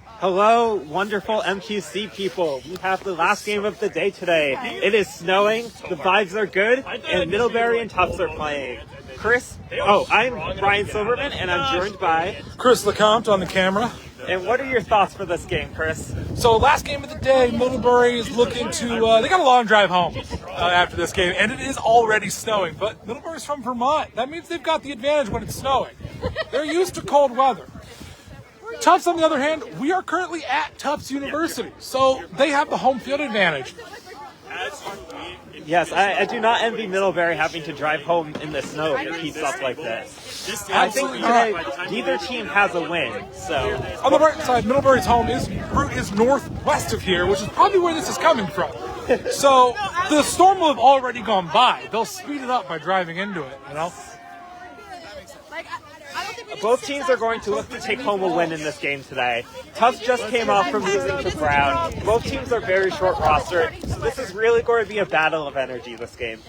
Hello, wonderful MQC people. We have the last game of the day today. It is snowing, the vibes are good, and Middlebury and Tufts are playing. I'm Brian Silverman, and I'm joined by Chris LeCompte on the camera. And what are your thoughts for this game, Chris? So last game of the day, Middlebury is looking to, they got a long drive home after this game, and it is already snowing, but Middlebury's from Vermont. That means they've got the advantage when it's snowing. They're used to cold weather. Tufts, on the other hand, we are currently at Tufts University, so they have the home field advantage. Yes, I do not envy Middlebury having to drive home in the snow if it heats up like this. I think today neither team has a win. So on the right side, Middlebury's home is northwest of here, which is probably where this is coming from. So the storm will have already gone by. They'll speed it up by driving into it, you know? Both teams are going to look to take home a win in this game today. Tufts just came off from losing to Brown. Both teams are very short roster, so this is really going to be a battle of energy this game.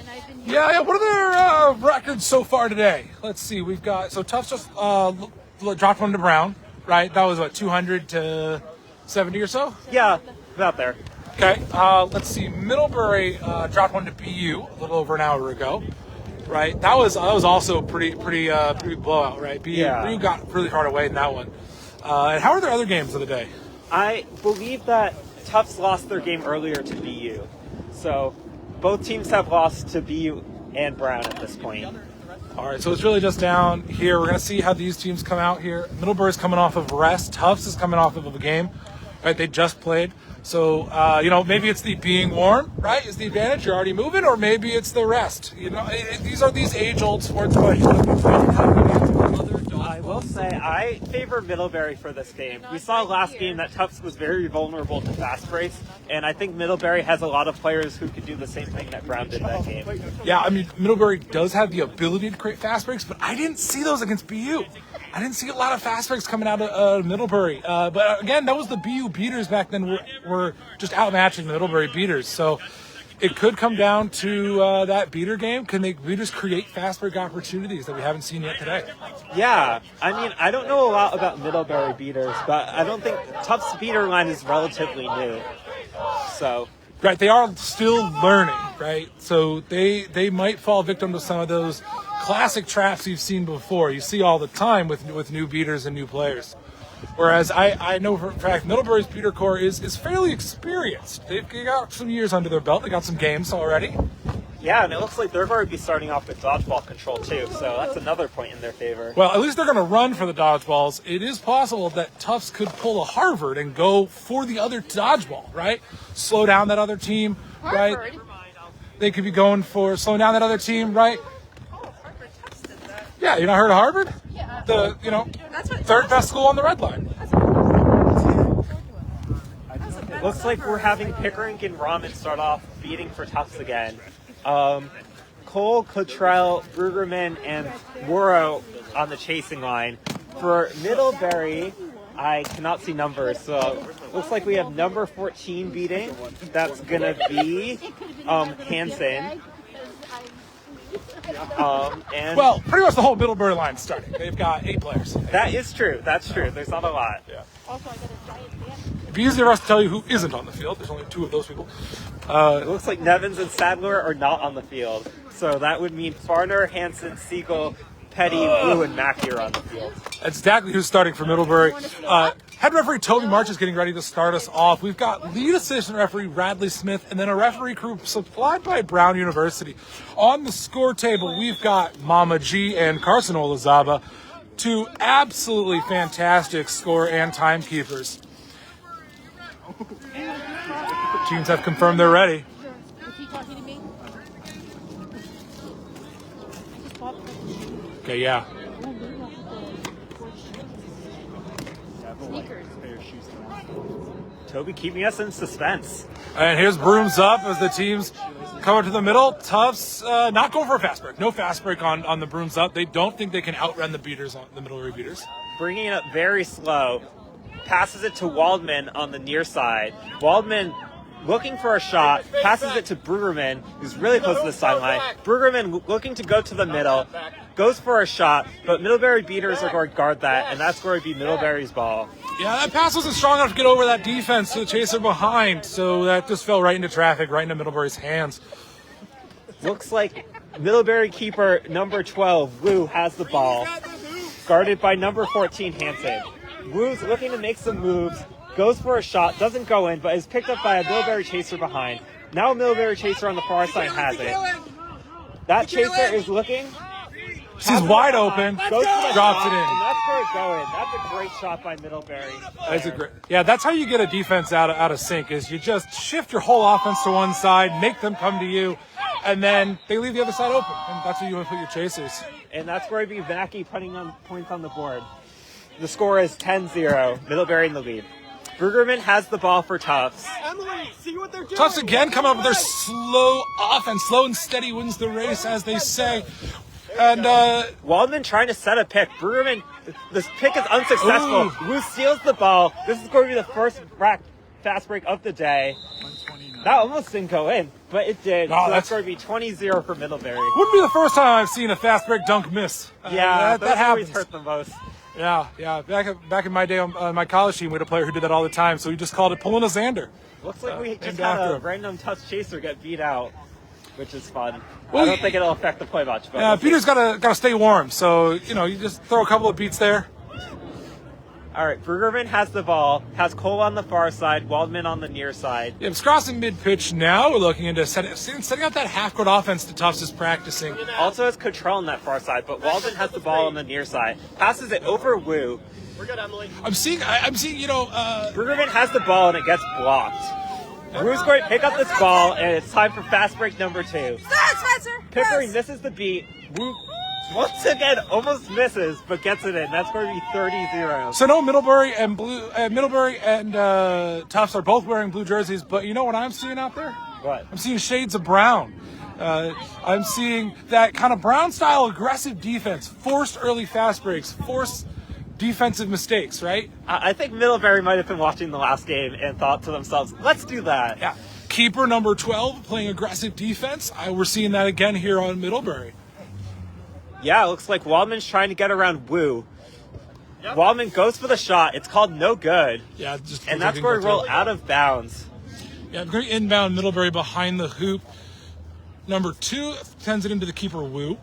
Yeah. What are their records so far today? Let's see. We've got, so Tufts just dropped one to Brown, right? That was what, 200 to 70 or so? Yeah, about there. Okay. Let's see. Middlebury dropped one to BU a little over an hour ago. Right, that was also pretty blowout, right? BU got really hard away in that one. And how are their other games of the day? I believe that Tufts lost their game earlier to BU, so both teams have lost to BU and Brown at this point. All right, so it's really just down here. We're gonna see how these teams come out here. Middlebury's coming off of rest. Tufts is coming off of a game, right? They just played. So, maybe it's the being warm, right, is the advantage. You're already moving, or maybe it's the rest. These are these age-old sports questions. I will say I favor Middlebury for this game. We saw last game that Tufts was very vulnerable to fast breaks, and I think Middlebury has a lot of players who could do the same thing that Brown did that game. Yeah, I mean, Middlebury does have the ability to create fast breaks, but I didn't see those against BU. I didn't see a lot of fast breaks coming out of Middlebury. But again, that was the BU beaters back then were just outmatching the Middlebury beaters. So it could come down to that beater game. Can the beaters create fast break opportunities that we haven't seen yet today? Yeah, I mean, I don't know a lot about Middlebury beaters, but I don't think Tufts' beater line is relatively new. So right, they are still learning, right? So they might fall victim to some of those classic traps you've seen before. You see all the time with new beaters and new players. Whereas I know for a fact Middlebury's beater core is fairly experienced. They've got some years under their belt. They got some games already. Yeah, and it looks like they're going to be starting off with dodgeball control too, so that's another point in their favor. Well, at least they're going to run for the dodgeballs. It is possible that Tufts could pull a Harvard and go for the other dodgeball, right? Slow down that other team, right? They could be going for slowing down that other team, right? Yeah, you not heard of Harvard? Yeah. Third best school on the red line. Looks like we're having Pickering and Rahman start off beating for Tufts again. Cole, Cottrell, Brueggemann, and Morrow on the chasing line. For Middlebury, I cannot see numbers, so looks like we have number 14 beating. That's going to be Hansen. Well, pretty much the whole Middlebury line starting. They've got 8 players. That is true. That's true. There's not a lot. Yeah. It'd be easier for us to tell you who isn't on the field. There's only 2 of those people. It looks like Nevins and Sadler are not on the field. So that would mean Farner, Hansen, Siegel, Petty, Blue, and Mackey are on the field. That's exactly who's starting for Middlebury. Head referee Toby March is getting ready to start us off. We've got lead assistant referee Radley Smith, and then a referee crew supplied by Brown University. On the score table, we've got Mama G and Carson Olazaba, 2 absolutely fantastic score and timekeepers. Teams have confirmed they're ready. Okay, yeah. Toby keeping us in suspense. And here's brooms up as the teams come to the middle. Tufts not going for a fast break. No fast break on the brooms up. They don't think they can outrun the beaters, on the Middlebury beaters. Bringing it up very slow. Passes it to Waldman on the near side. Waldman looking for a shot, passes it to Brueggemann, who's really close to the sideline. Brueggemann looking to go to the middle, goes for a shot, but Middlebury beaters are going to guard that, and that's going to be Middlebury's ball. Yeah, that pass wasn't strong enough to get over that defense to the chaser behind, so that just fell right into traffic, right into Middlebury's hands. Looks like Middlebury keeper number 12, Wu, has the ball, guarded by number 14, Hansen. Wu's looking to make some moves, goes for a shot, doesn't go in, but is picked up by a Middlebury chaser behind. Now a Middlebury chaser on the far side has it. That chaser is looking. She's wide open, Goes for the drops shot, it in. and that's where it going. That's a great shot by Middlebury. That's how you get a defense out of sync, is you just shift your whole offense to one side, make them come to you, and then they leave the other side open. And that's where you want to put your chasers. And that's where it'd be Vacky putting on points on the board. The score is 10-0, Middlebury in the lead. Brueggemann has the ball for Tufts. Emily, see what they're doing. Tufts again coming up with their slow offense. Slow and steady wins the race, as they say. And Waldman trying to set a pick. Brueggemann, this pick is unsuccessful. Wu steals the ball. This is going to be the first fast break of the day. That almost didn't go in, but it did. Oh, so that's going to be 20-0 for Middlebury. Wouldn't be the first time I've seen a fast break dunk miss. Yeah, that always happens. hurt the most. Yeah. Back in my day on my college team, we had a player who did that all the time, so we just called it pulling a Xander. Looks like we just named had after a him. random Tufts chaser get beat out, which is fun. Well, I don't think it'll affect the play much. But Yeah, Peter's gotta stay warm, so you just throw a couple of beats there. All right, Brueggemann has the ball, has Cole on the far side, Waldman on the near side. Yeah, it's crossing mid-pitch now. We're looking into setting up that half-court offense that Tufts is practicing. Also has Cottrell on that far side, but Waldman has the ball on the near side. Passes it over Wu. We're good, Emily. I'm seeing, Brueggemann has the ball and it gets blocked. Wu's going to pick up this ball, and it's time for fast break number 2. Pickering misses the beat. Wu once again almost misses, but gets it in. That's going to be 30-0. So no, Middlebury and Tufts are both wearing blue jerseys, but you know what I'm seeing out there? What? I'm seeing shades of brown. I'm seeing that kind of brown-style aggressive defense, forced early fast breaks, forced defensive mistakes, right? I think Middlebury might have been watching the last game and thought to themselves, let's do that. Yeah. Keeper number 12 playing aggressive defense. We're seeing that again here on Middlebury. Yeah, it looks like Waldman's trying to get around Wu. Yep. Waldman goes for the shot. It's called no good. Yeah, and that's going to roll out of bounds. Yeah, great inbound Middlebury behind the hoop. Number 2 sends it into the keeper, Wu.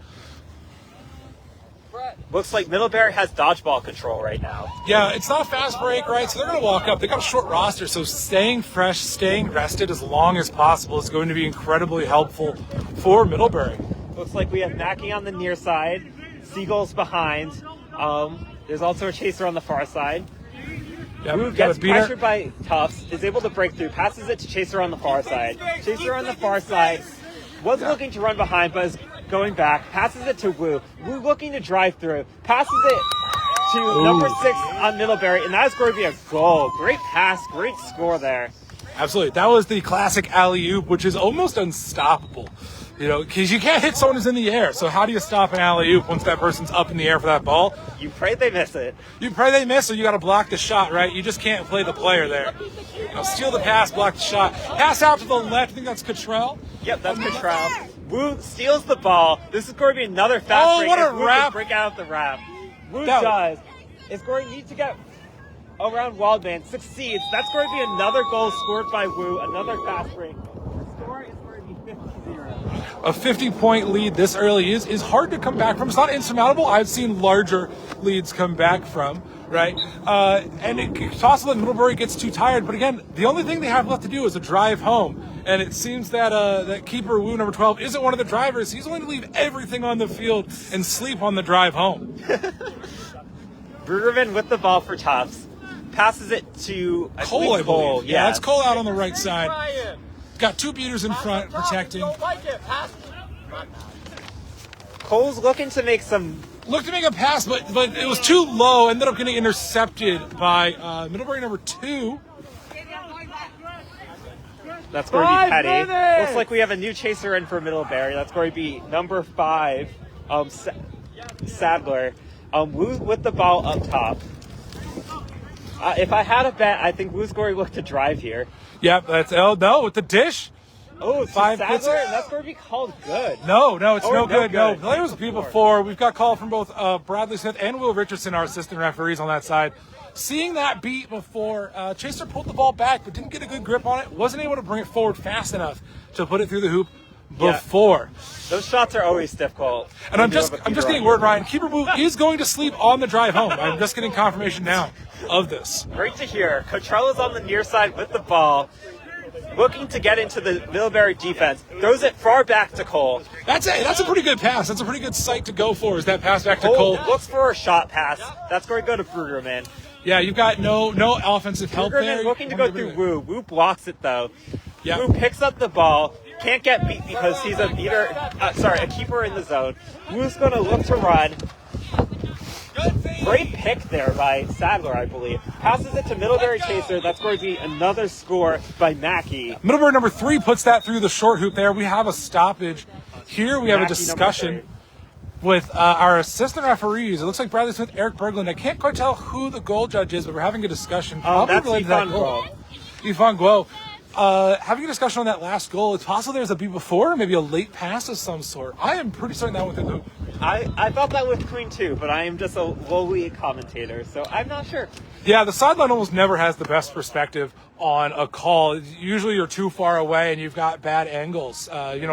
Looks like Middlebury has dodgeball control right now. Yeah, it's not a fast break, right? So they're going to walk up. They got a short roster, so staying fresh, staying rested as long as possible is going to be incredibly helpful for Middlebury. Looks like we have Mackey on the near side, Seagulls behind. There's also a chaser on the far side. Wu gets pressured by Tufts, is able to break through, passes it to Chaser on the far side. Chaser on the far side was looking to run behind, but is going back, passes it to Wu. Wu looking to drive through, passes it to number 6 on Middlebury, and that's going to be a goal. Great pass, great score there. Absolutely. That was the classic alley-oop, which is almost unstoppable. Because you can't hit someone who's in the air. So how do you stop an alley-oop once that person's up in the air for that ball? You pray they miss it. You pray they miss, or you got to block the shot, right? You just can't play the player there. Steal the pass, block the shot. Pass out to the left. I think that's Cottrell. Yep, that's Cottrell. Wu steals the ball. This is going to be another fast break. What a wrap. Break out the wrap. Wu does. It's going to need to get around Waldman. Succeeds. That's going to be another goal scored by Wu. Another fast break. The score is going to be 50-0. A 50-point lead this early is hard to come back from. It's not insurmountable. I've seen larger leads come back from, right? And it's possible that Middlebury gets too tired. But again, the only thing they have left to do is a drive home. And it seems that that keeper Wu, number 12, isn't one of the drivers. He's going to leave everything on the field and sleep on the drive home. Brueggemann with the ball for Tufts. Passes it to Cole, I believe. Cole. Yeah, that's Cole out on the right side. Got 2 beaters in front protecting. Cole's looking to make some... Looked to make a pass, but it was too low. Ended up getting intercepted by Middlebury number 2. That's going to be Petty. Looks like we have a new chaser in for Middlebury. That's going to be number 5, Sadler. Wu with the ball up top. If I had a bet, I think Wu's going to look to drive here. Yep, that's no with the dish. Oh, it's 5 Sadler, hits. and that's going to be called good. No, it's Oh, no no good. No, good. play was beat before. We've got call from both Bradley Smith and Will Richardson, our assistant referees on that side. Seeing that beat before, Chaser pulled the ball back, but didn't get a good grip on it. Wasn't able to bring it forward fast enough to put it through the hoop before. Those shots are always difficult. And I'm just getting word, Ryan. Keeper Boo is going to sleep on the drive home. I'm just getting confirmation now of this. Great to hear. Cotrella's on the near side with the ball, looking to get into the Middlebury defense. Throws it far back to Cole. That's a pretty good pass. That's a pretty good sight to go for, is that pass back to Cole. Looks for a shot pass. That's going to go to Brugerman. Yeah, you've got no offensive help there. Brugerman looking to go through Wu. Wu blocks it, though. Yeah. Wu picks up the ball. Can't get beat because he's a keeper in the zone. Wu's going to look to run. Great pick there by Sadler, I believe. Passes it to Middlebury Chaser. That's going to be another score by Mackey. Middlebury number 3 puts that through the short hoop there. We have a stoppage. Here we have a Mackey, discussion with our assistant referees. It looks like Bradley Smith, Eric Berglund. I can't quite tell who the goal judge is, but we're having a discussion. That's related to that Yvonne goal. Guo. Yvonne Guo. Having a discussion on that last goal. It's possible there's a beat before, maybe a late pass of some sort. I am pretty certain that went through the hoop. I thought that with Queen too, but I am just a lowly commentator, so I'm not sure. Yeah, the sideline almost never has the best perspective on a call. Usually you're too far away and you've got bad angles.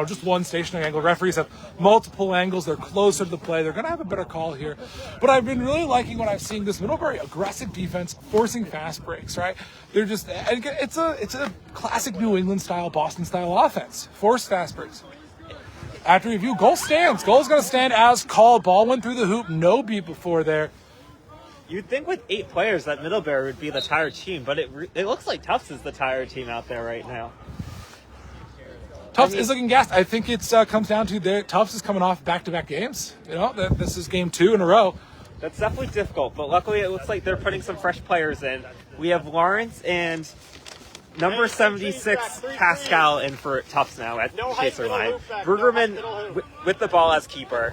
Just one stationary angle. Referees have multiple angles. They're closer to the play. They're going to have a better call here. But I've been really liking what I've seen. This Middlebury aggressive defense, forcing fast breaks, right? They're just, it's a classic New England style, Boston style offense. Force fast breaks. After review, goal stands. Goal's going to stand as called. Ball went through the hoop. No beat before there. You'd think with 8 players that Middlebury would be the tired team, but it looks like Tufts is the tired team out there right now. Tufts is looking gassed. I think it comes down to Tufts is coming off back-to-back games. This is game 2 in a row. That's definitely difficult, but luckily it looks like they're putting some fresh players in. We have Lawrence and number 76 Pascal in for Tufts now at Chaser line. Brugerman with the ball as keeper.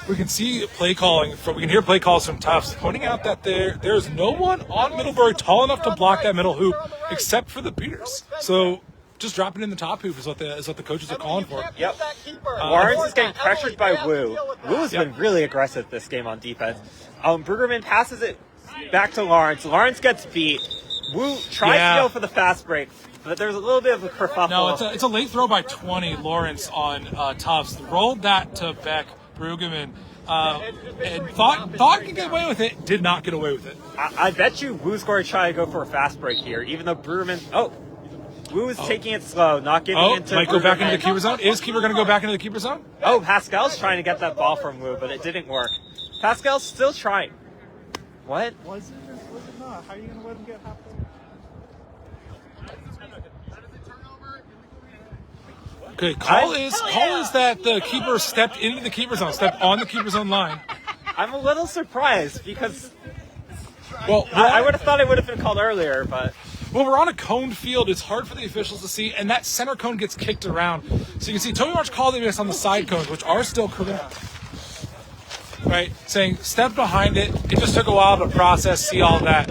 We can see play calling. We can hear play calls from Tufts pointing out that there's no one on Middlebury tall enough to block that middle hoop except for the beaters. So just drop it in the top hoop is what the coaches are calling for. Yep. Lawrence is getting pressured by Wu. Wu has been really aggressive this game on defense. Brugerman passes it back to Lawrence. Lawrence gets beat. Wu tries to go for the fast break, but there's a little bit of a kerfuffle. No, it's a late throw by 20. Lawrence on Tufts rolled that to Beck. Brueggemann and thought he could get away with it, did not get away with it. I bet you Wu's going to try to go for a fast break here, even though Brueggemann... Wu is taking it slow, not giving into... Might go back into the keeper zone. Is keeper going to go back into the keeper zone? Pascal's trying to get that ball from Wu, but it didn't work. Pascal's still trying. What? Was it not? How are you going to let him get halfway? Okay, call is that the keeper stepped into the keeper zone, stepped on the keeper zone line. I'm a little surprised because well, I would have thought it would have been called earlier, but well, we're on a coned field. It's hard for the officials to see, and that center cone gets kicked around. So you can see Toby March called it on the side cones, which are still correct. Right, saying step behind it. It just took a while to process, see all that.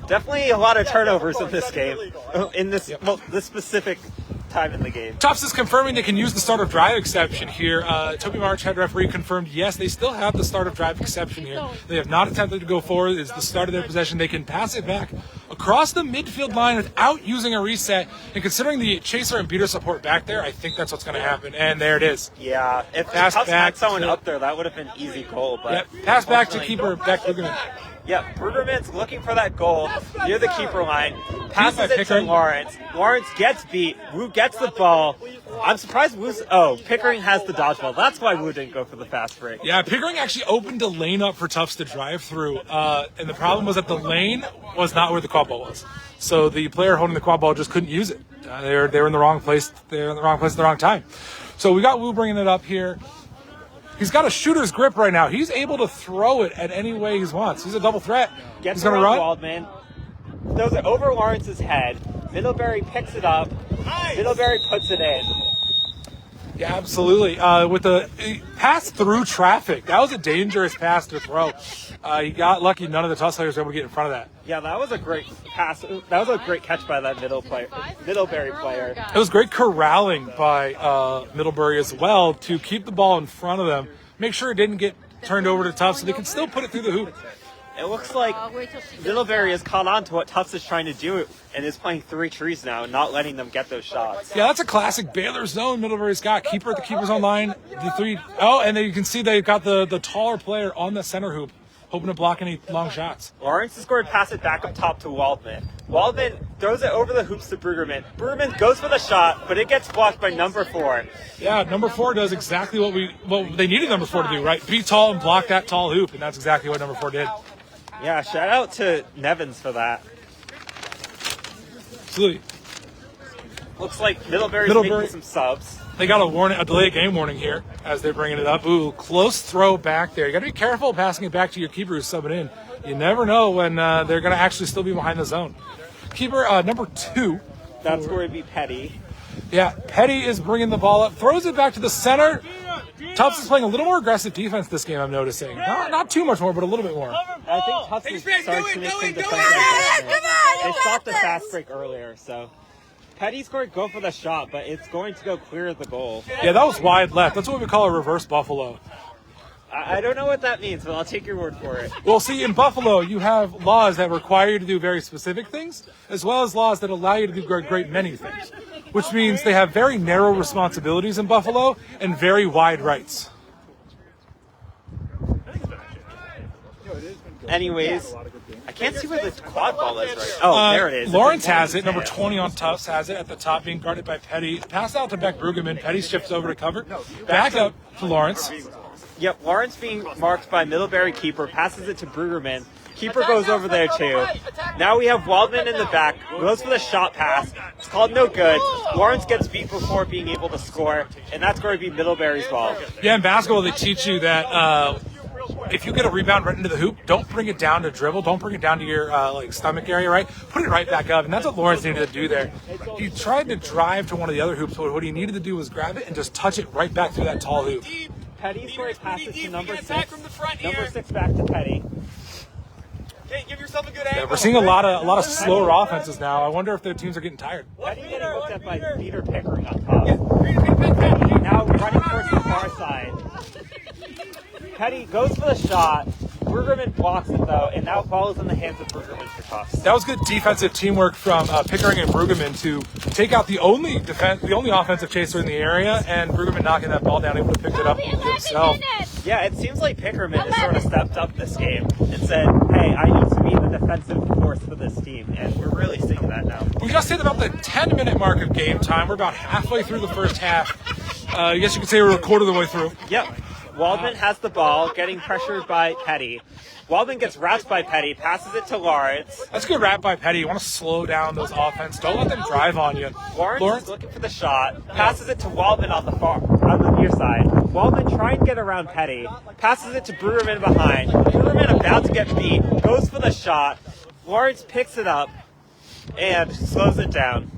Definitely a lot of turnovers in this game. In this, this specific time in the game. Tufts is confirming they can use the start of drive exception here. Toby March, head referee, confirmed yes, they still have the start of drive exception here. They have not attempted to go forward. It's the start of their possession. They can pass it back across the midfield line without using a reset. And considering the chaser and beater support back there, I think that's what's going to happen. And there it is. Yeah, if Pass Tufts back had someone up there, that would have been easy goal. But pass back to keeper Beck Brueggemann. Yeah, Brueggemann's looking for that goal near the keeper line. Passes it to Lawrence. Lawrence gets beat. Wu gets the ball. I'm surprised Pickering has the dodgeball. That's why Wu didn't go for the fast break. Yeah, Pickering actually opened a lane up for Tufts to drive through. And the problem was that the lane was not where the quad ball was. So the player holding the quad ball just couldn't use it. They were in the wrong place. They were in the wrong place at the wrong time. So we got Wu bringing it up here. He's got a shooter's grip right now. He's able to throw it at any way he wants. He's a double threat. Gets He's going to run. Waldman. Throws it over Lawrence's head. Middlebury picks it up. Nice. Middlebury puts it in. Yeah, absolutely. With the pass through traffic, that was a dangerous pass to throw. He got lucky; none of the Tufts players were able to get in front of that. Yeah, that was a great pass. That was a great catch by that Middlebury player. It was great corralling by Middlebury as well to keep the ball in front of them, make sure it didn't get turned over to Tufts, so they could still put it through the hoop. It looks like Middlebury has caught on to what Tufts is trying to do and is playing three trees now and not letting them get those shots. Yeah, that's a classic Baylor zone Middlebury's got. Keeper at the keeper's own line. The three. Oh, and then you can see they've got the taller player on the center hoop, hoping to block any long shots. Lawrence is going to pass it back up top to Waldman. Waldman throws it over the hoops to Brueggemann. Brueggemann goes for the shot, but it gets blocked by number 4. Yeah, number 4 does exactly what they needed number 4 to do, right? Be tall and block that tall hoop, and that's exactly what number 4 did. Yeah, shout out to Nevins for that. Absolutely. Looks like Middlebury's making some subs. They got a delay game warning here as they're bringing it up. Ooh, close throw back there. You got to be careful passing it back to your keeper who's subbing in. You never know when they're going to actually still be behind the zone. Keeper number 2. That's going to be Petty. Yeah, Petty is bringing the ball up, throws it back to the center. Tufts is playing a little more aggressive defense this game, I'm noticing. Not too much more, but a little bit more. I think Tufts is starting to make some defensive adjustments. They stopped the fast break earlier, so Petty's going to go for the shot, but it's going to go clear of the goal. Yeah, that was wide left. That's what we call a reverse Buffalo. I don't know what that means, but I'll take your word for it. Well, see, in Buffalo, you have laws that require you to do very specific things, as well as laws that allow you to do a great many things, which means they have very narrow responsibilities in Buffalo and very wide rights. Anyways, I can't see where the quad ball is right. Oh, there it is. Lawrence has it. Number 20 on Tufts has it at the top, being guarded by Petty. Pass out to Beck Brueggemann. Petty shifts over to cover. Back up to Lawrence. Yep, Lawrence being marked by Middlebury keeper, passes it to Brueggemann. Keeper goes over there too. Now we have Waldman in the back, goes for the shot pass. It's called no good. Lawrence gets beat before being able to score, and that's going to be Middlebury's ball. Yeah, in basketball they teach you that if you get a rebound right into the hoop, don't bring it down to dribble. Don't bring it down to your stomach area, right? Put it right back up, and that's what Lawrence needed to do there. He tried to drive to one of the other hoops, but what he needed to do was grab it and just touch it right back through that tall hoop. Petty's going to pass it to number 6. Number 6 back to Petty. Okay, give yourself a good angle. Yeah, we're seeing a lot of slower offenses now. I wonder if their teams are getting tired. Petty getting looked at by Peter Pickering on top. Petty now running towards the far side. Petty goes for the shot. Brueggemann blocks it though, and now falls in the hands of Brueggemann for Tufts. That was good defensive teamwork from Pickering and Brueggemann to take out the only offensive chaser in the area, and Brueggemann knocking that ball down, able to pick it up himself. Yeah, it seems like Pickering has sort of stepped up this game and said, hey, I need to be the defensive force for this team, and we're really seeing that now. We just hit about the 10-minute mark of game time. We're about halfway through the first half. I guess you could say we're a quarter of the way through. Yep. Waldman has the ball, getting pressured by Petty. Waldman gets wrapped by Petty, passes it to Lawrence. That's a good wrap by Petty. You want to slow down those offense. Don't let them drive on you. Lawrence is looking for the shot, passes it to Waldman on the near side. Waldman trying to get around Petty, passes it to Brueggemann behind. Brueggemann about to get beat, goes for the shot. Lawrence picks it up and slows it down.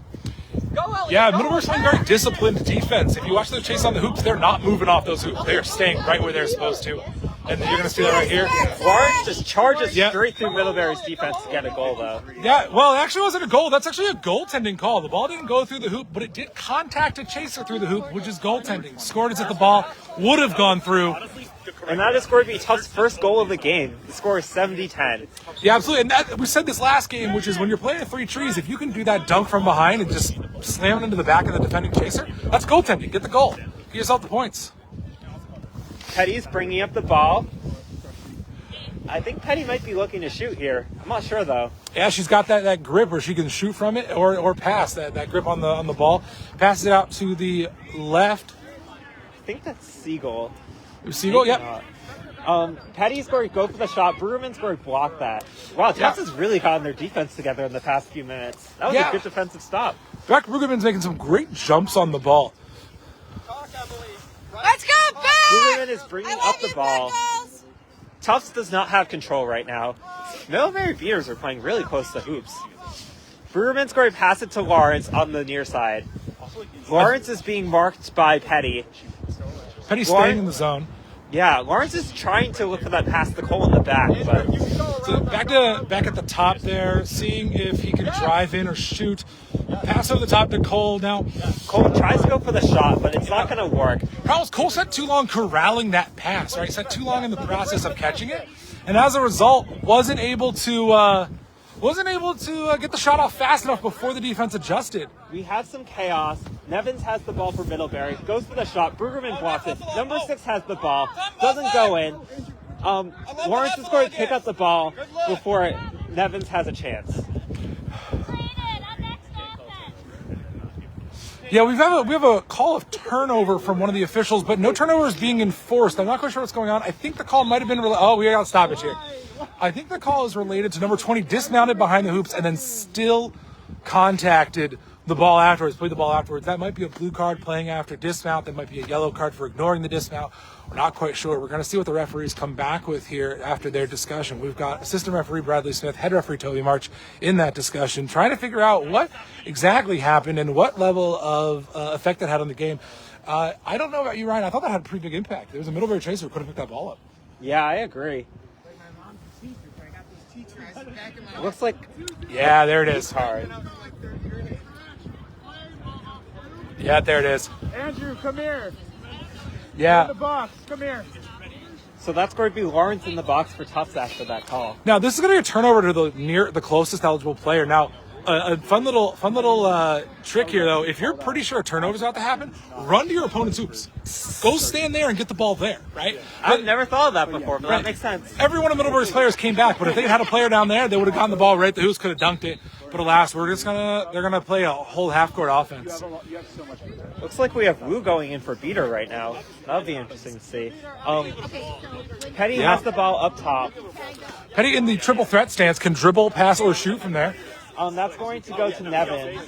Yeah, Middlebury's playing very disciplined defense. If you watch them chase on the hoops, they're not moving off those hoops. They are staying right where they're supposed to. And you're going to see that right here. Lawrence just charges straight through Middlebury's defense to get a goal, though. Yeah, well, it actually wasn't a goal. That's actually a goaltending call. The ball didn't go through the hoop, but it did contact a chaser through the hoop, which is goaltending. Scored as if the ball would have gone through. And that is going to be Tufts' first goal of the game. The score is 70-10. Yeah, absolutely. And we said this last game, which is when you're playing three trees, if you can do that dunk from behind and just slam it into the back of the defending chaser, that's goaltending. Get the goal. Get yourself the points. Petty's bringing up the ball. I think Petty might be looking to shoot here. I'm not sure, though. Yeah, she's got that grip where she can shoot from it or pass that grip on the ball. Passes it out to the left. I think that's Siegel. Siegel, yep. Petty's going to go for the shot. Brueggemann's going to block that. Wow, Tufts has really gotten their defense together in the past few minutes. That was a good defensive stop. Beck Brueggemann's making some great jumps on the ball. Let's go, Beck! Brueggemann is bringing up the ball. Tufts does not have control right now. Middlebury Beaters are playing really close to hoops. Brueggemann's going to pass it to Lawrence on the near side. Lawrence is being marked by Petty. Petty's staying in the zone. Yeah, Lawrence is trying to look for that past the Cole in the back, but So back at the top there, seeing if he can drive in or shoot. Pass over the top to Cole. Now Cole tries to go for the shot, but it's not going to work. Problem is, Cole spent too long corralling that pass, right? He spent too long in the process of catching it, and as a result, wasn't able to get the shot off fast enough before the defense adjusted. We have some chaos. Nevins has the ball for Middlebury, goes for the shot. Brueggemann blocks it. Number 6 has the ball, doesn't go in. Lawrence is going to pick up the ball before Nevins has a chance. Yeah, we have a call of turnover from one of the officials, but no turnover is being enforced. I'm not quite sure what's going on. I think the call might have been we got to stoppage here. I think the call is related to number 20 dismounted behind the hoops and then still contacted the ball afterwards, played the ball afterwards. That might be a blue card playing after dismount. That might be a yellow card for ignoring the dismount. We're not quite sure. We're going to see what the referees come back with here after their discussion. We've got assistant referee Bradley Smith, head referee Toby March in that discussion, trying to figure out what exactly happened and what level of effect that had on the game. I don't know about you, Ryan. I thought that had a pretty big impact. There was a Middlebury chaser who could have picked that ball up. Yeah, I agree. Looks like... Yeah, there it is. Hard. Yeah, there it is. Andrew, come here. Yeah. In the box. Come here. So that's going to be Lawrence in the box for Tufts after that call. Now this is going to be a turnover to the closest eligible player. Now, a fun little trick here though. If you're pretty sure a turnover is about to happen, run to your opponent's hoops. Go stand there and get the ball there, right? I've never thought of that before, but that makes sense. Every one of Middlebury's players came back, but if they had a player down there, they would have gotten the ball right. The hoops could have dunked it. But alas, they're gonna play a whole half-court offense. Looks like we have Wu going in for beater right now. That'll be interesting to see. Petty has the ball up top. Petty in the triple threat stance can dribble, pass, or shoot from there. That's going to go to Nevins.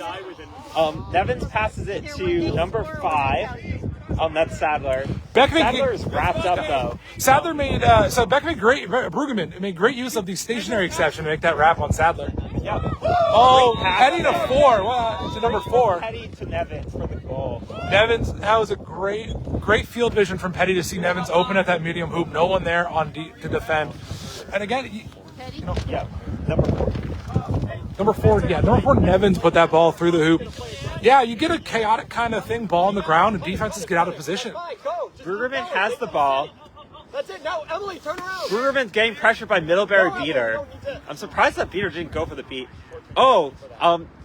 Nevins passes it to number 5. That's Sadler. Sadler is wrapped up though. Sadler made Brueggemann made great use of the stationary exception to make that wrap on Sadler. Yep. Oh, Petty to 4. To number 4. Petty to Nevins for the goal. Nevins, that was a great field vision from Petty to see Nevins open at that medium hoop. No one there to defend. And again, number 4. Number 4, Nevins put that ball through the hoop. Yeah, you get a chaotic kind of thing, ball on the ground, and defenses get out of position. Brueggemann has the ball. That's it. Now, Emily, turn around. Brueggemann's getting pressured by Middlebury beater. I'm surprised that beater didn't go for the beat.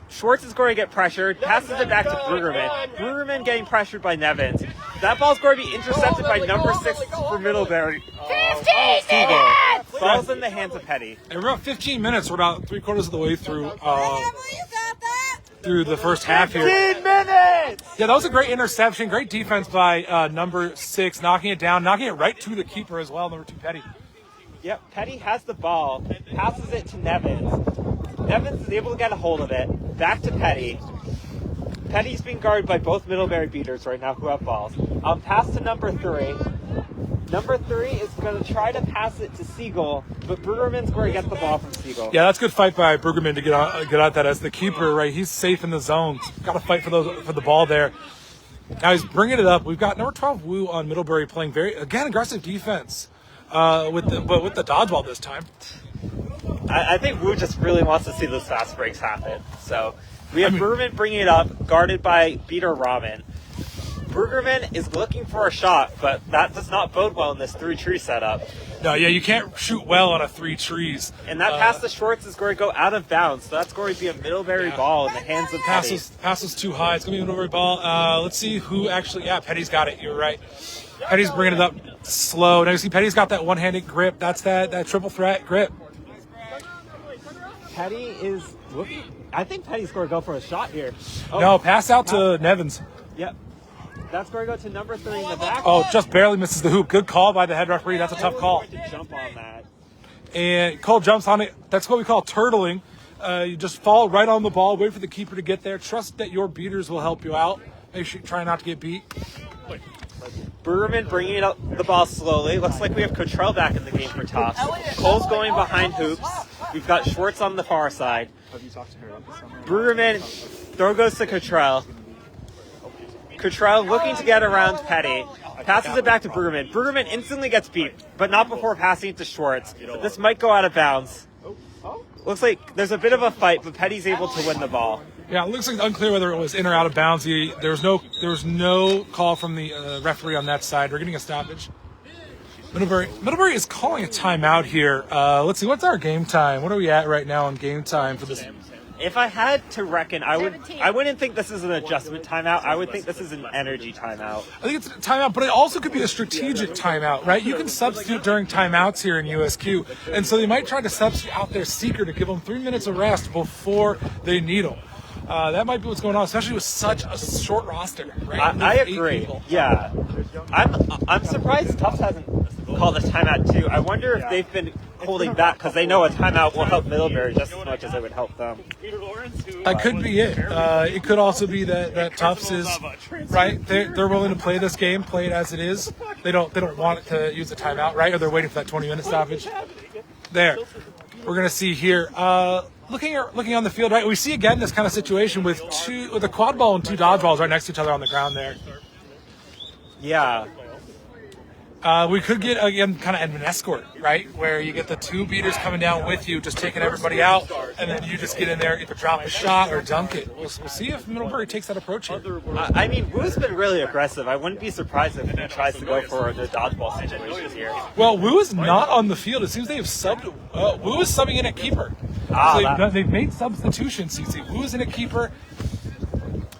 Schwartz is going to get pressured, passes it back to Brueggemann. Brueggemann getting pressured by Nevins. That ball's going to be intercepted by number 6 for Middlebury. 15 minutes! Ball's in the hands of Petty. And we're about 15 minutes. We're about 3/4 of the way through the first half here. 15 minutes! Yeah, that was a great interception. Great defense by number 6, knocking it down, knocking it right to the keeper as well, number 2, Petty. Yep, Petty has the ball, passes it to Nevins. Nevins is able to get a hold of it. Back to Petty. Petty's being guarded by both Middlebury beaters right now who have balls. Pass to number 3. Number 3 is going to try to pass it to Siegel, but Brueggemann's going to get the ball from Siegel. Yeah, that's a good fight by Brueggemann to get out that as the keeper, right? He's safe in the zone. Got to fight for the ball there. Now he's bringing it up. We've got number 12 Wu on Middlebury playing very aggressive defense with the dodgeball this time. I think Wu just really wants to see those fast breaks happen. So we have Brueggemann bringing it up, guarded by beater Ramen. Brueggemann is looking for a shot, but that does not bode well in this 3-tree setup. No, yeah, you can't shoot well on a 3 trees. And that pass to Schwartz is going to go out of bounds, so that's going to be a Middlebury ball in the hands of Petty. Passes too high. It's going to be a Middlebury ball. Let's see who actually... Yeah, Petty's got it. You're right. Petty's bringing it up slow. Now you see Petty's got that one-handed grip. That's that triple threat grip. Petty is looking... I think Petty's going to go for a shot here. No, pass out to Nevins. Yep. That's going to go to number 3 in the back. Oh, just barely misses the hoop. Good call by the head referee. That's a tough call. To jump on that. And Cole jumps on it. That's what we call turtling. You just fall right on the ball, wait for the keeper to get there. Trust that your beaters will help you out. Make sure you try not to get beat. Brueggemann bringing up the ball slowly. Looks like we have Cottrell back in the game for Tufts. Cole's going behind hoops. We've got Schwartz on the far side. Have you talked to her about this summer? Brueggemann, throw goes to Cottrell. Cottrell looking to get around Petty. Passes it back to Brueggemann. Brueggemann instantly gets beat, but not before passing it to Schwartz. This might go out of bounds. Looks like there's a bit of a fight, but Petty's able to win the ball. Yeah, it looks like unclear whether it was in or out of bounds. There was no call from the referee on that side. We're getting a stoppage. Middlebury is calling a timeout here. Let's see, what's our game time? What are we at right now on game time for this? If I had to reckon, I wouldn't think this is an adjustment timeout. I would think this is an energy timeout. I think it's a timeout, but it also could be a strategic timeout, right? You can substitute during timeouts here in USQ, and so they might try to substitute out their seeker to give them 3 minutes of rest before they need them. That might be what's going on, especially with such a short roster. Right? I agree. Yeah, I'm surprised Tufts hasn't called a timeout too. I wonder if they've been holding back because they know a timeout will help Middlebury just as much as it would help them. That could be it. It could also be that Tufts is right. They're willing to play this game, play it as it is. They don't want it to use a timeout, right? Or they're waiting for that 20-minute stoppage. There, we're gonna see here. Looking on the field, right? We see again this kind of situation with a quad ball and 2 dodgeballs right next to each other on the ground there. Yeah. We could get, again, kind of an escort, right? Where you get the 2 beaters coming down with you, just taking everybody out, and then you just get in there, either drop a shot or dunk it. We'll see if Middlebury takes that approach here. I mean, Wu's been really aggressive. I wouldn't be surprised if he tries to go for the dodgeball situation here. Well, Wu is not on the field. It seems they have subbed. Wu is subbing in at keeper. So they've made substitutions. You see, Wu is in at keeper.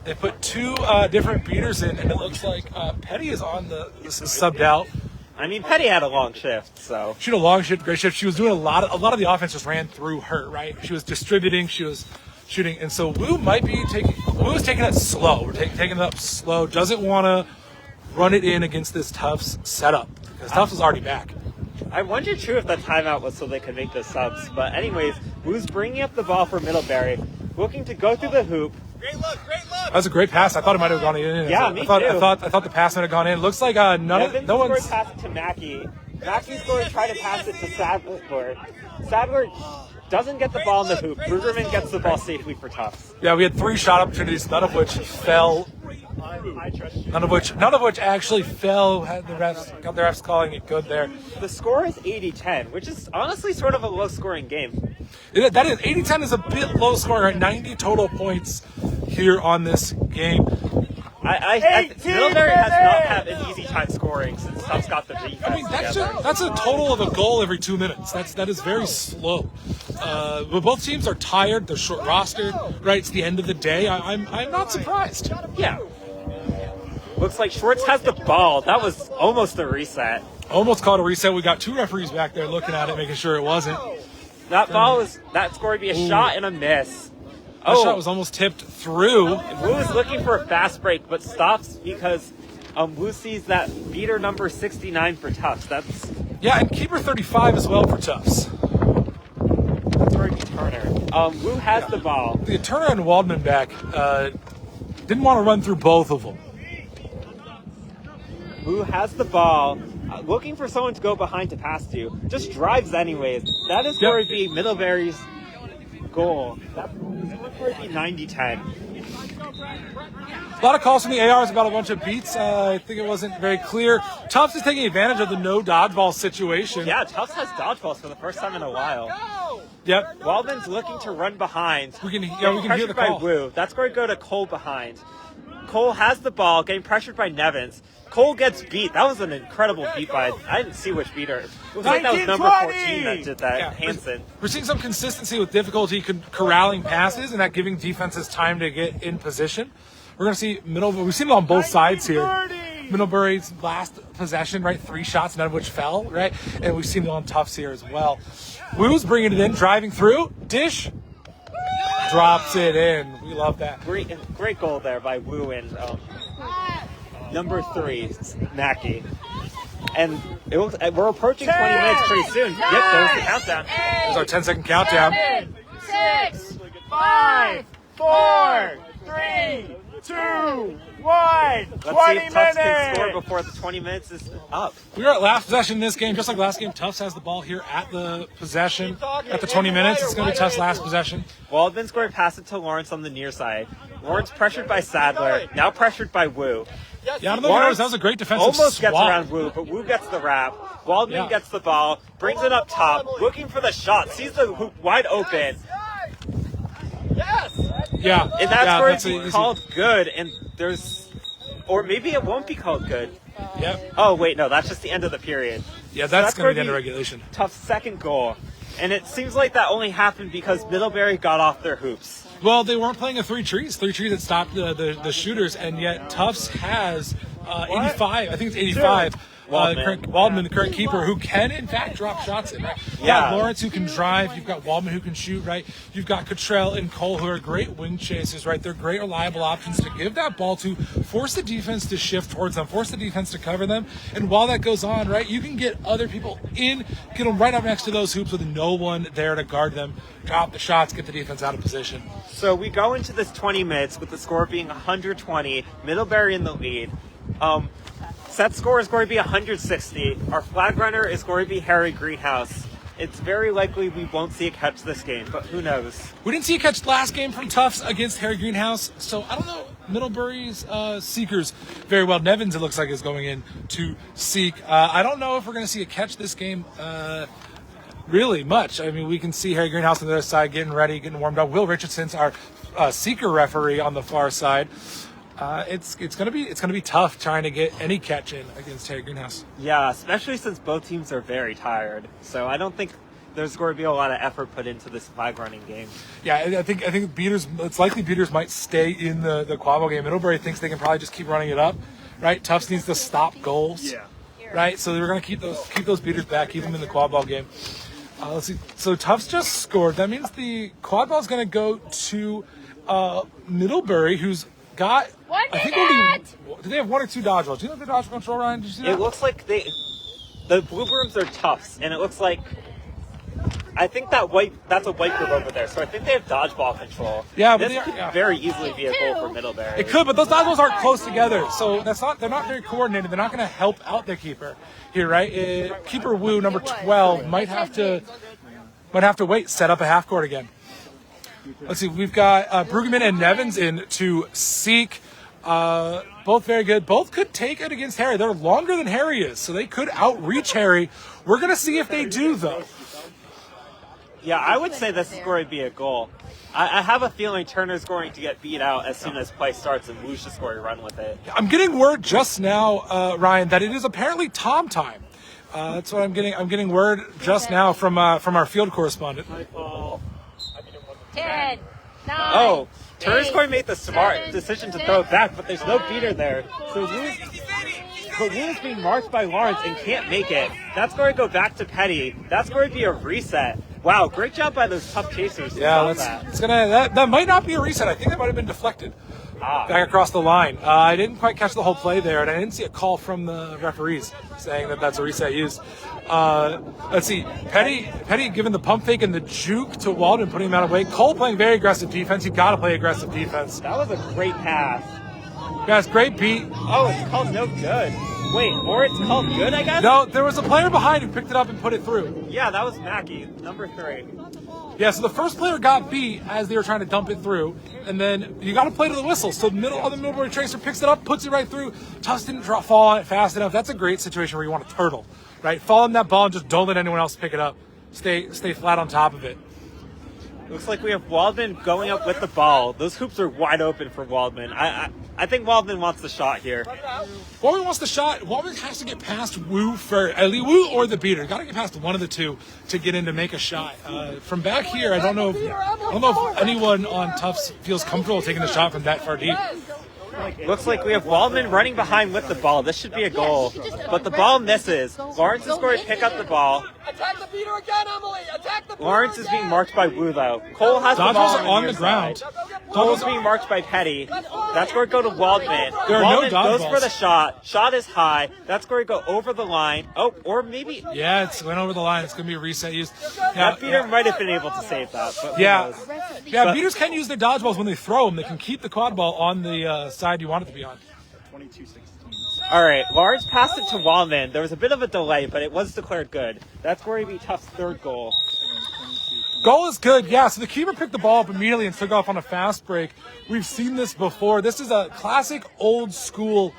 They put 2 different beaters in, and it looks like Petty is on this is subbed out. I mean, Petty had a long shift, so she had a long shift, great shift. She was doing a lot of the offense just ran through her, right? She was distributing, she was shooting, and so Wu is taking it slow. We're taking it up slow. Doesn't want to run it in against this Tufts setup because Tufts is already back. I wonder too if that timeout was so they could make the subs. But anyways, Wu's bringing up the ball for Middlebury, looking to go through the hoop. Great look. That was a great pass. I thought it might have gone in. Yeah, me too. I thought the pass might have gone in. Looks like no one's pass it to Mackey. Mackey's going to try to pass it to Sadler. Sadler doesn't get the ball in the hoop. Brueggemann gets the ball safely for Tufts. Yeah, we had 3 shot opportunities, none of which fell. None of which actually fell. Got the refs calling it good there. The score is 80-10, which is honestly sort of a low-scoring game. That is 80-10 is a bit low scoring, right? 90 total points here on this game. Middlebury has not had an easy time scoring since Tufts got the defense. I mean, that's a total of a goal every 2 minutes. That is very slow. But both teams are tired. They're short rostered. Right, it's the end of the day. I'm not surprised. Yeah. Looks like Schwartz has the ball. That was almost a reset. Almost called a reset. We got 2 referees back there looking at it, making sure it wasn't. That score would be a shot and a miss. That shot was almost tipped through. Wu is looking for a fast break, but stops because Wu sees that beater number 69 for Tufts. Yeah, and keeper 35 as well for Tufts. That's where it'd be Turner. Wu has the ball. The Turner and Waldman back didn't want to run through both of them. Wu has the ball. Looking for someone to go behind to pass to. Just drives anyways. That is where it'd be Middlebury's goal. That's where it'd be 90-10. A lot of calls from the ARs about a bunch of beats. I think it wasn't very clear. Tufts is taking advantage of the no dodgeball situation. Yeah, Tufts has dodgeballs for the first time in a while. Yep. Waldman's looking to run behind. We can hear the call. By Wu. That's going to go to Cole behind. Cole has the ball, getting pressured by Nevins. Cole gets beat. That was an incredible beat by, I didn't see which beater. It was like that was number 14 that did that, yeah, Hansen. We're seeing some consistency with difficulty corralling passes and that giving defenses time to get in position. We're going to see we've seen it on both sides here. Middlebury's last possession, right? 3 shots, none of which fell, right? And we've seen it on Tufts here as well. Wu's bringing it in, driving through, dish, drops it in. We love that. Great goal there by Wu and number 3, Mackey. And we're approaching 20 minutes pretty soon. Yep, there's the countdown. There's our 10-second countdown. 7, 6, 5, 4, 3, 2, 1. Let's 20 see if Tufts can minutes. score before the 20 minutes is up. We are at last possession in this game. Just like last game, Tufts has the ball here at the possession. At the 20 minutes, it's going to be Tufts' last possession. Waldman's going to pass it to Lawrence on the near side. Lawrence pressured by Sadler, now pressured by Wu. Yeah, I don't know if you noticed, that was a great defensive almost swap. gets around Wu, but Wu gets the wrap. Waldman gets the ball, brings it up top, looking for the shot, sees the hoop wide open. Yes. Yeah, And that's yeah, where that's it's easy. called good, and there's... Or maybe it won't be called good. Yep. Oh, wait, no, that's just the end of the period. Yeah, that's going to be the end of where regulation. Tufts' second goal. And it seems like that only happened because Middlebury got off their hoops. Well, they weren't playing a 3 trees. 3 trees that stopped the shooters, and yet Tufts has 85. I think it's 85. Waldman, the current keeper, who can in fact drop shots in. Right? You've got Lawrence who can drive. You've got Waldman who can shoot. Right. You've got Cottrell and Cole who are great wing chasers. Right. They're great reliable options to give that ball to, force the defense to shift towards them, force the defense to cover them. And while that goes on, right, you can get other people in, get them right up next to those hoops with no one there to guard them. Drop the shots, get the defense out of position. So we go into this 20 minutes with the score being 120, Middlebury in the lead. Set score is going to be 160. Our flag runner is going to be Harry Greenhouse. It's very likely we won't see a catch this game, but who knows? We didn't see a catch last game from Tufts against Harry Greenhouse, so I don't know Middlebury's seekers very well. Nevins, it looks like, is going in to seek. I don't know if we're going to see a catch this game really much. I mean, we can see Harry Greenhouse on the other side getting ready, getting warmed up. Will Richardson's our seeker referee on the far side. It's gonna be tough trying to get any catch in against Harry Greenhouse. Yeah, especially since both teams are very tired. So I don't think there's going to be a lot of effort put into this flag running game. Yeah, I think Beaters. It's likely Beaters might stay in the quad ball game. Middlebury thinks they can probably just keep running it up, right? Tufts needs to stop goals, right? So we're gonna keep those Beaters back, keep them in the quad ball game. Let's see. So Tufts just scored. That means the quad ball is gonna go to Middlebury, who's got. 1 I think minute! do they have 1 or 2 dodgeballs? Do you know the dodgeball control, Ryan? Did you see that? It looks like the blue brooms are Tufts, and it looks like I think that's a white group over there. So I think they have dodgeball control. Yeah, but this could very easily be a goal for Middlebury. It could, but those dodgeballs aren't close together, so they're not very coordinated. They're not going to help out their keeper here, right? Keeper Wu, number 12, might have to wait, set up a half court again. Let's see, we've got Brueggemann and Nevins in to seek. Both very good. Both could take it against Harry. They're longer than Harry is, so they could outreach Harry. We're going to see if they do, though. Yeah, I would say this is going to be a goal. I have a feeling Turner's going to get beat out as soon as play starts, and Wu's just going to run with it. I'm getting word just now, Ryan, that it is apparently Tom time. That's what I'm getting. I'm getting word just now from our field correspondent. 10, 9. Oh, Turner's 8, going to make the smart 7, decision to 6, throw it back, but there's no beater there. So Wu's being marked by Lawrence and can't make it. That's going to go back to Petty. That's going to be a reset. Wow, great job by those tough chasers. Yeah, that might not be a reset. I think that might have been deflected back across the line. I didn't quite catch the whole play there, and I didn't see a call from the referees saying that that's a reset used. Let's see, Petty giving the pump fake and the juke to Walden, putting him out of way. Cole playing very aggressive defense. You got to play aggressive defense. That was a great pass. Guys, great beat. Oh, it's called no good. Wait, or it's called good, I guess? No, there was a player behind who picked it up and put it through. Yeah, that was Mackey, number 3. Yeah, so the first player got beat as they were trying to dump it through, and then you got to play to the whistle. So the Middlebury Tracer picks it up, puts it right through. Tufts didn't fall on it fast enough. That's a great situation where you want to turtle, right? Fall on that ball and just don't let anyone else pick it up. Stay flat on top of it. Looks like we have Waldman going up with the ball. Those hoops are wide open for Waldman. I think Waldman wants the shot here. Waldman wants the shot. Waldman has to get past Wu Wu or the beater. Got to get past one of the two to get in to make a shot. From back here, I don't know if anyone on Tufts feels comfortable taking the shot from that far deep. Looks like we have Waldman running behind with the ball. This should be a goal, but the ball misses. Lawrence is going to pick up the ball. Attack the beater again, Emily. Attack the beater Lawrence is again. being marked by Wu, though. Cole has the ball Dodgers are on the ground. Now go get Cole's being marked by Petty. That's going to go to Waldman. There are no Waldman goes dodgeballs. for the shot. Shot is high. That's going to go over the line. Oh, or maybe Yeah, it's went over the line. It's going to be a reset use. that beater might have been able to save that. But who Yeah. knows? Yeah, But- beaters can use their dodgeballs when they throw them. They can keep the quad ball on the side you want it to be on. 22-16. All right, Lawrence passed it to Waldman. There was a bit of a delay, but it was declared good. That's going to be Tufts' third goal. Goal is good, yeah. So the keeper picked the ball up immediately and took off on a fast break. We've seen this before. This is a classic old school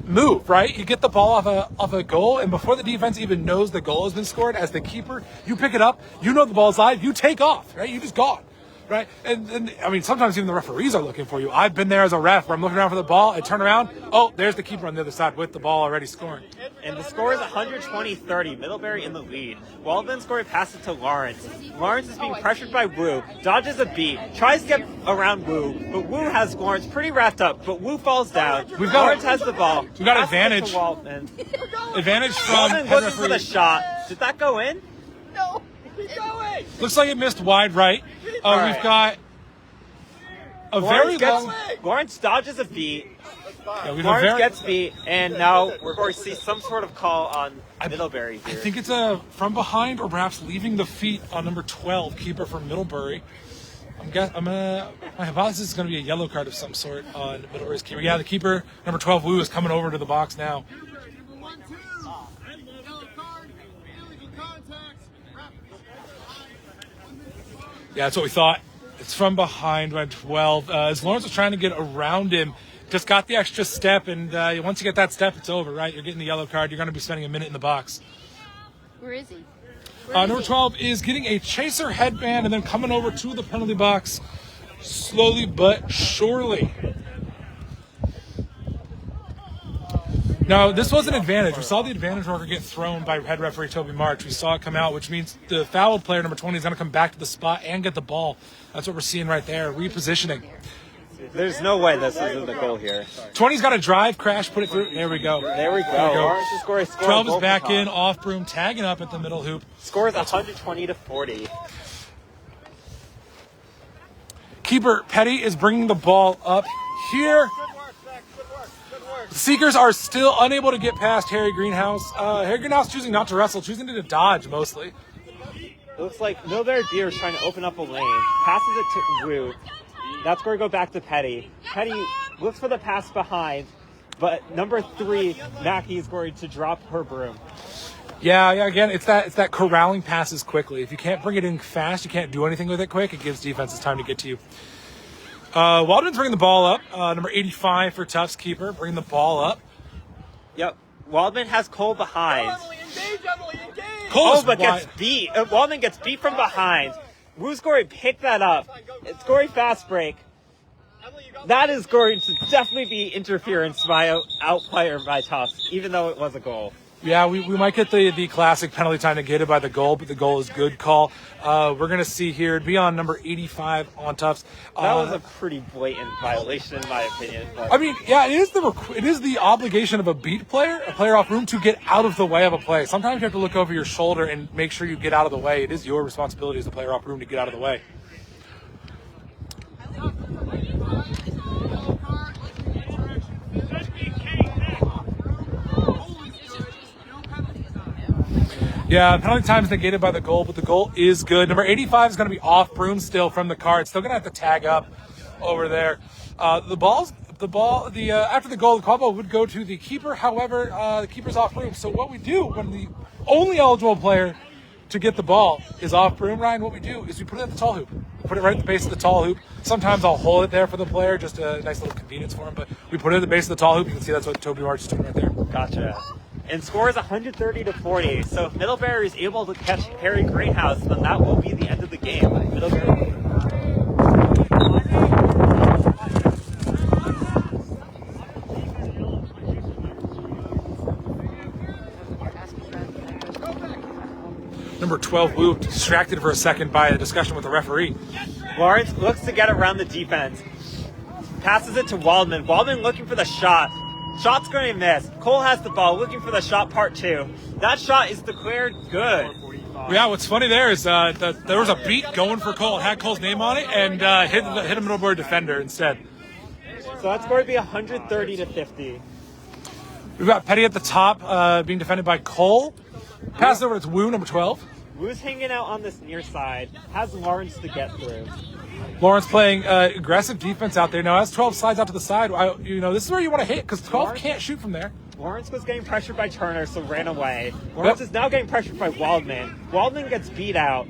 move, right? You get the ball off a goal, and before the defense even knows the goal has been scored, as the keeper, you pick it up, you know the ball's live, you take off, right? You just gone. Right, and I mean, sometimes even the referees are looking for you. I've been there as a ref where I'm looking around for the ball. I turn around, oh, there's the keeper on the other side with the ball already scoring. And the score is 120-30. Middlebury in the lead. Waldman scoring pass it to Lawrence. Lawrence is being pressured by Wu. Dodges a beat. Tries to get around Wu. But Wu has Lawrence pretty wrapped up. But Wu falls down. Lawrence has the ball. We've got Passes it advantage. to Waldman. Advantage from Waldman head looking for the referee. shot. Did that go in? No. Keep going. Looks like it missed wide right. All We've right. got a very long. Lawrence dodges a beat. Yeah, we've a Lawrence very, gets beat. And now we're going to see some sort of call on Middlebury I here. think it's a from behind or perhaps leaving the feet on number 12, keeper from Middlebury. My hypothesis is going to be a yellow card of some sort on Middlebury's keeper. Yeah, the keeper, number 12, Wu, is coming over to the box now. Yeah, that's what we thought. It's from behind by 12. As Lawrence was trying to get around him, just got the extra step, and once you get that step, it's over, right? You're getting the yellow card. You're going to be spending a minute in the box. Where is he? Number 12 is getting a chaser headband and then coming over to the penalty box slowly but surely. Now, this was an advantage. We saw the advantage marker get thrown by head referee Toby March. We saw it come out, which means the fouled player, number 20, is going to come back to the spot and get the ball. That's what we're seeing right there, repositioning. There's no way this isn't the goal here. 20's got a drive, crash, put it through. There we go. There we go. There we go. Lawrence is scoring. 12 is back in, off broom, tagging up at the middle hoop. Scores 120-40. Keeper Petty is bringing the ball up here. The Seekers are still unable to get past Harry Greenhouse. Harry Greenhouse choosing not to wrestle, choosing to dodge mostly. It looks like Middlebury Beer is trying to open up a lane. Passes it to Wu. That's going to go back to Petty. Petty looks for the pass behind, but number 3, Mackey, is going to drop her broom. Yeah, again, it's that corralling passes quickly. If you can't bring it in fast, you can't do anything with it quick, it gives defenses time to get to you. Waldman's bringing the ball up. Number 85 for Tufts keeper, bringing the ball up. Yep. Waldman has Cole behind. Emily, engage. Cole's But wide. gets beat. Waldman gets beat from behind. Wu's going to pick that up. It's going fast break. That is going to definitely be interference by out player by Tufts, even though it was a goal. Yeah, we might get the classic penalty time negated by the goal, but the goal is good call. We're going to see here, it'd be on number 85 on Tufts. That was a pretty blatant violation, in my opinion. But I mean, yeah, it is the obligation of a beat player, a player off room, to get out of the way of a play. Sometimes you have to look over your shoulder and make sure you get out of the way. It is your responsibility as a player off room to get out of the way. Yeah, penalty time is negated by the goal, but the goal is good. Number 85 is going to be off broom still from the card. Still going to have to tag up over there. After the goal, the call ball would go to the keeper. However, the keeper's off broom. So what we do when the only eligible player to get the ball is off broom, Ryan, what we do is we put it at the tall hoop. We put it right at the base of the tall hoop. Sometimes I'll hold it there for the player, just a nice little convenience for him. But we put it at the base of the tall hoop. You can see that's what Toby March is doing right there. gotcha. And scores 130-40. So if Middlebury is able to catch Harry Greenhouse, then that will be the end of the game. Middlebury. Number 12, Wu, distracted for a second by a discussion with the referee. Lawrence looks to get around the defense. Passes it to Waldman. Waldman looking for the shot. Shot's going to miss. Cole has the ball, looking for the shot part 2. That shot is declared good. Yeah, what's funny there is that there was a beat going for Cole. It had Cole's name on it and hit a Middlebury defender instead. So that's going to be 130 to 50. We've got Petty at the top being defended by Cole. Pass it over to Wu, number 12. Wu's hanging out on this near side. Has Lawrence to get through. Lawrence playing aggressive defense out there. Now, as 12 slides out to the side, this is where you want to hit because 12 can't shoot from there. Lawrence was getting pressured by Turner, so ran away. Lawrence is now getting pressured by Waldman. Waldman gets beat out.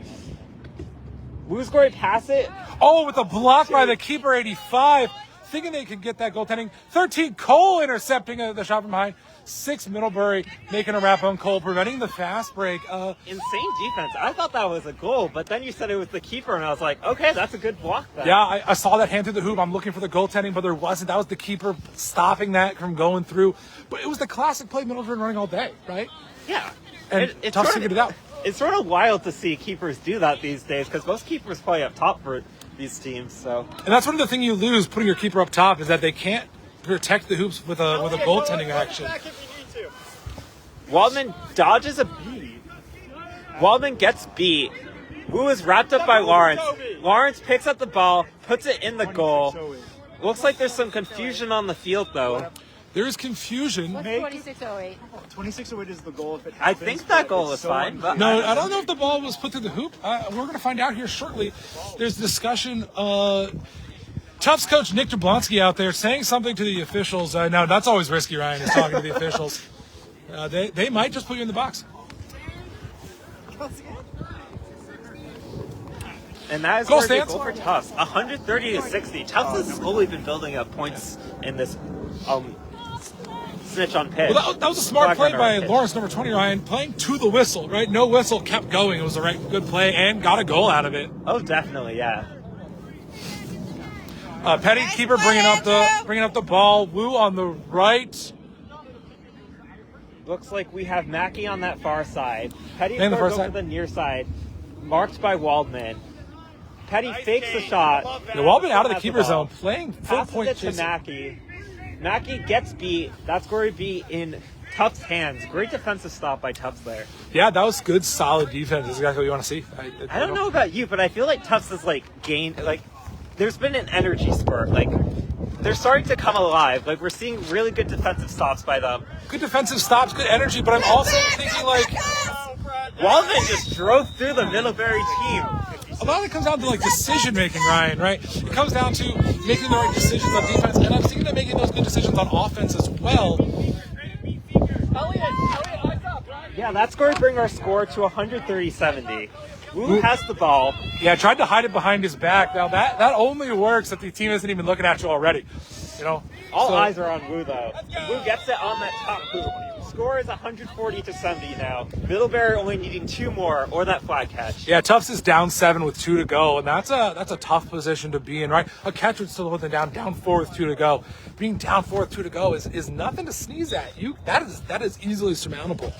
Wu's going to pass it. Oh, with a block by the keeper, 85. Thinking they could get that goaltending. 13, Cole intercepting the shot from behind. 6, Middlebury making a wrap on Cole, preventing the fast break. Insane defense. I thought that was a goal, but then you said it was the keeper, and I was like, okay, that's a good block then. Yeah, I saw that hand through the hoop. I'm looking for the goaltending, but there wasn't. That was the keeper stopping that from going through. But it was the classic play Middlebury running all day, right? Yeah. And Tufts figured it out. It's sort of wild to see keepers do that these days, because most keepers play up top for these teams. So. And that's one of the things you lose putting your keeper up top is that they can't protect the hoops with a goaltending action. Waldman dodges a beat. Waldman gets beat. Wu is wrapped up by Lawrence. Lawrence picks up the ball, puts it in the goal. Looks like there's some confusion on the field, though. There is confusion. What's 2608? 2608 is the goal if it happens. I think that goal is fine. But no, I don't know if the ball was put through the hoop. We're going to find out here shortly. There's discussion. Tufts coach Nick Jablonski out there saying something to the officials. No, that's always risky, Ryan, is talking to the officials. They might just put you in the box. And that is goal goal for Tufts. 130 to 60. Tufts has slowly been building up points in this snitch on pitch. Well, that was a smart play by Lawrence, number 20, Ryan, playing to the whistle, right? No whistle, kept going. It was a good play and got a goal out of it. Oh, definitely, yeah. Petty keeper bringing up the ball. Wu on the right. Looks like we have Mackey on that far side. Petty's going going to go for the near side, marked by Waldman. Petty fakes the shot. Waldman out of the keeper zone, playing full point chasing. To Mackey. Mackey gets beat. That's going to be in Tufts' hands. Great defensive stop by Tufts there. Yeah, that was good, solid defense. That's exactly what you want to see. I don't know about you, but I feel like Tufts has gained there's been an energy spurt. They're starting to come alive. We're seeing really good defensive stops by them. Good defensive stops, good energy, but I'm also thinking Waldman just drove through the Middlebury team. A lot of it comes down to decision making, Ryan, right? It comes down to making the right decisions on defense, and I'm seeing them making those good decisions on offense as well. Yeah, that's going to bring our score to 130-70. Wu has the ball. Yeah, tried to hide it behind his back. Now that only works if the team isn't even looking at you already. All eyes are on Wu though. Wu gets it on that top hoop. Score is 140-70 now. Middlebury only needing 2 more or that flag catch. Yeah, Tufts is down 7 with 2 to go, and that's a tough position to be in, right? A catch would still hold them down 4 with 2 to go. Being down 4 with 2 to go is nothing to sneeze at. That is easily surmountable.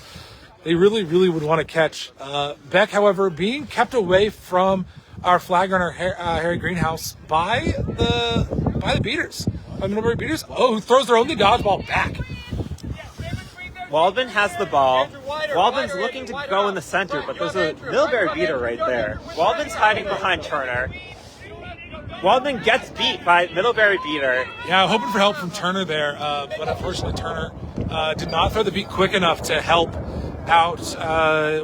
They really, really would want to catch. Beck, however, being kept away from our flag runner, Harry Greenhouse, by the beaters. By Middlebury beaters. Oh, who throws their only dodgeball back. Waldman has the ball. Waldman's looking to go in the center, but there's a Middlebury beater right there. Waldman's hiding behind Turner. Waldman gets beat by Middlebury beater. Yeah, hoping for help from Turner there, but unfortunately Turner did not throw the beat quick enough to help out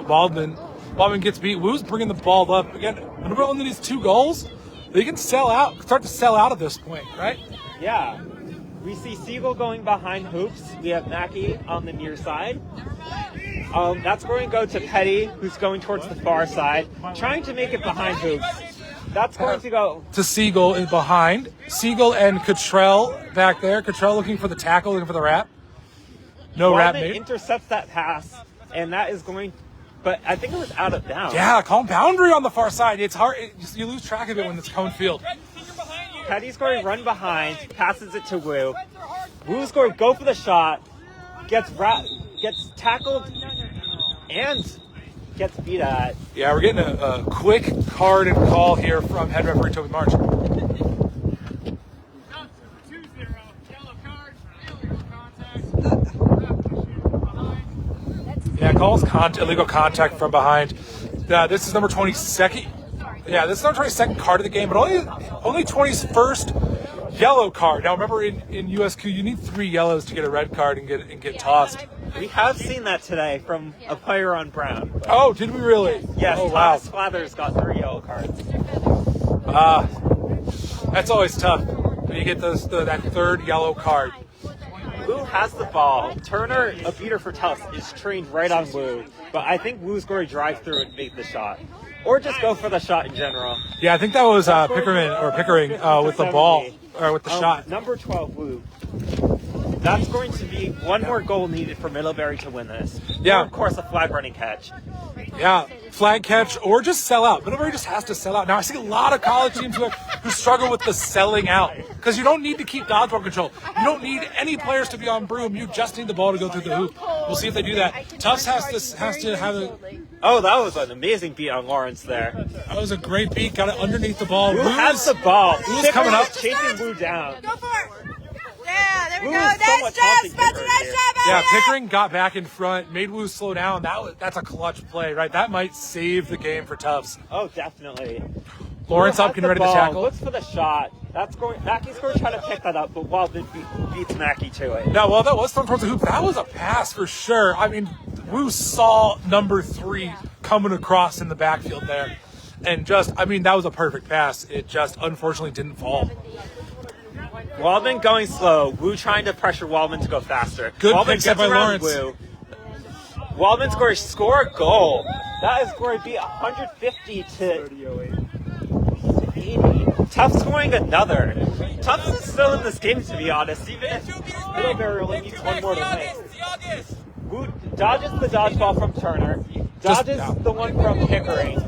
Waldman. Waldman gets beat. Wu's bringing the ball up. Again, Middlebury only needs 2 goals. They can start to sell out at this point, right? Yeah. We see Siegel going behind hoops. We have Mackey on the near side. That's going to go to Petty, who's going towards the far side, trying to make it behind hoops. That's going to go to Siegel in behind. Siegel and Cottrell back there. Cottrell looking for the tackle, looking for the wrap. No wrap made. Intercepts that pass, and that is going. But I think it was out of bounds. Yeah, cone boundary on the far side. It's hard. You lose track of it when it's cone field. Petty's going to run behind, passes it to Wu. Wu's going to go for the shot, gets tackled, and gets beat at. Yeah, we're getting a quick card and call here from head referee Toby March. Yeah, calls illegal contact from behind. This is number 22nd. Yeah, this is number 22nd card of the game, but only 21st yellow card. Now remember, in USQ, you need 3 yellows to get a red card and get tossed. We have seen that today from a player on Brown. Oh, did we really? Yes, Oh, wow. Thomas Flathers got 3 yellow cards. That's always tough when you get that 3rd yellow card. Wu has the ball. Turner, a beater for Tufts, is trained right on Wu. But I think Wu's going to drive through and make the shot. Or just go for the shot in general. Yeah, I think that was Pickering with the ball, or with the shot. Number 12, Wu. That's going to be one more goal needed for Middlebury to win this. Yeah. Or, of course, a flag running catch. Yeah, flag catch or just sell out. Middlebury just has to sell out. Now, I see a lot of college teams who struggle with the selling out because you don't need to keep dodgeball control. You don't need any players to be on broom. You just need the ball to go through the hoop. We'll see if they do that. Tufts has to have a... Oh, that was an amazing beat on Lawrence there. That was a great beat. Got it underneath the ball. Wu has the ball. Wu's coming up. Chasing Wu down. Go for it. Yeah, there we Wu go. is Nice somewhat job, taunting Spencer. Pickering Nice here. job. Yeah, Elliot. Pickering got back in front, made Wu slow down. That's a clutch play, right? That might save the game for Tufts. Oh, definitely. Lawrence Wu up, has getting the ready to ball, tackle. Looks for the shot. Mackey's going to try to pick that up, but Waldman beats Mackey to it. Yeah, well, that was thrown towards the hoop. That was a pass for sure. I mean, Wu saw number 3 coming across in the backfield there. And that was a perfect pass. It just unfortunately didn't fall. Waldman going slow. Wu trying to pressure Waldman to go faster. Good Waldman pick set gets by around Lawrence. Wu. Waldman's going to score a goal. That is going to be 150 to 80. Tufts scoring another. Tufts is still in this game, to be honest, even if Middlebury only needs one more to win. Wu dodges the dodgeball from Turner. Dodges the one from Pickering.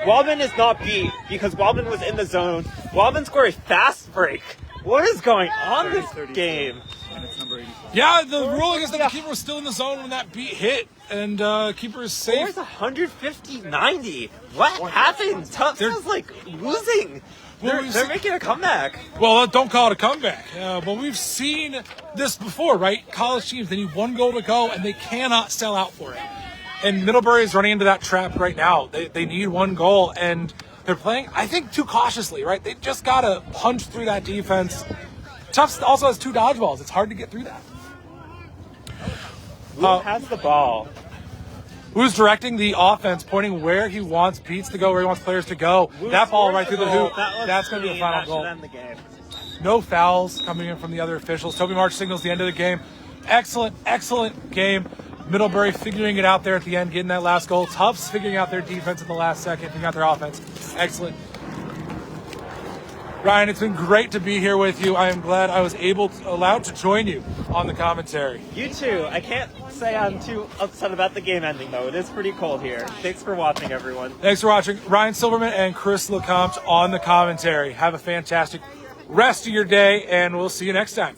Waldman is not beat because Waldman was in the zone. Waldman scored a fast break. What is going on this game? And it's number 85. Yeah, the ruling is that the keeper was still in the zone when that beat hit, and keeper is safe. Scores 150-90. What happened? Tufts is losing. They're making a comeback. Well, don't call it a comeback. But we've seen this before, right? College teams, they need 1 goal to go, and they cannot sell out for it. And Middlebury is running into that trap right now. They need 1 goal, and they're playing, I think, too cautiously, right? They just got to punch through that defense. Tufts also has 2 dodgeballs. It's hard to get through that. Who has the ball? Who's directing the offense, pointing where he wants Pete's to go, where he wants players to go. That ball right through the hoop. That's going to be the final goal. End the game. No fouls coming in from the other officials. Toby March signals the end of the game. Excellent, excellent game. Middlebury figuring it out there at the end, getting that last goal. Tufts figuring out their defense in the last second, figuring out their offense. Excellent. Ryan, it's been great to be here with you. I am glad I was allowed to join you on the commentary. You too. I can't say I'm too upset about the game ending, though. It is pretty cold here. Thanks for watching, everyone. Thanks for watching. Ryan Silverman and Chris LeCompte on the commentary. Have a fantastic rest of your day, and we'll see you next time.